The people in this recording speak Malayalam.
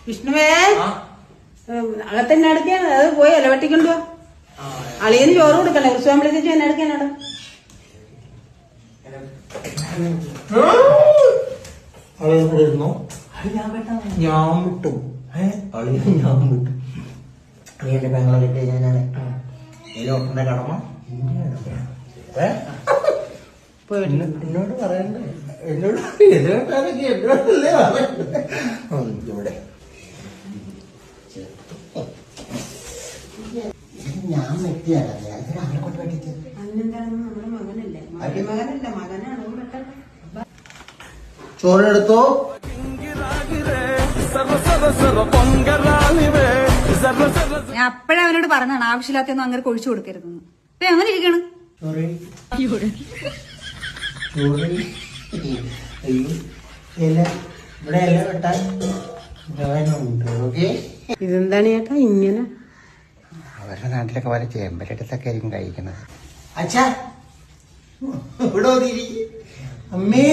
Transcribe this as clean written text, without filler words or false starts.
വിഷ്ണുവേ അകത്തന്നെ അടുക്കാണ് അത് പോയി ഇലവെട്ടിക്കൊണ്ടോ അളിയന് ചോറ് കൊടുക്കണ്ടേ ഉത്സവമ്പളത്തേക്ക് എന്നെ അടുക്കാനോട് ഞാൻ വിട്ടു ഞാൻ വിട്ടു നീ എന്റെ പെങ്ങളെ കിട്ടിയ ഞാനാണ് ഒപ്പന്റെ കടമ എന്നോട് പറയണ്ടേ എന്നോട് എന്നോടല്ലേ ഇവിടെ ഞാൻ വ്യക്തിയല്ലേ അതിന് അവനെ കൊണ്ട് വേണ്ടിട്ട് അന്നെന്താണെന്ന് നമ്മുടെ മകനല്ലേ മകനല്ല മകനാണ് ചോറെടുത്തോ ഞാൻ അപ്പഴേ അവനോട് പറഞ്ഞാണ് ആവശ്യമില്ലാത്തൊന്നും അങ്ങനെ കൊഴിച്ചു കൊടുക്കരുതെന്ന് ഇപ്പൊ അങ്ങനെ ഇരിക്കണം ഇതെന്താണ് ചേട്ടാ ഇങ്ങനെ അവരുടെ നാട്ടിലൊക്കെ വരെ ചേമ്പരടുത്തൊക്കെ ആയിരിക്കും കഴിക്കുന്നത് അച്ഛാ ഇവിടെ അമ്മേ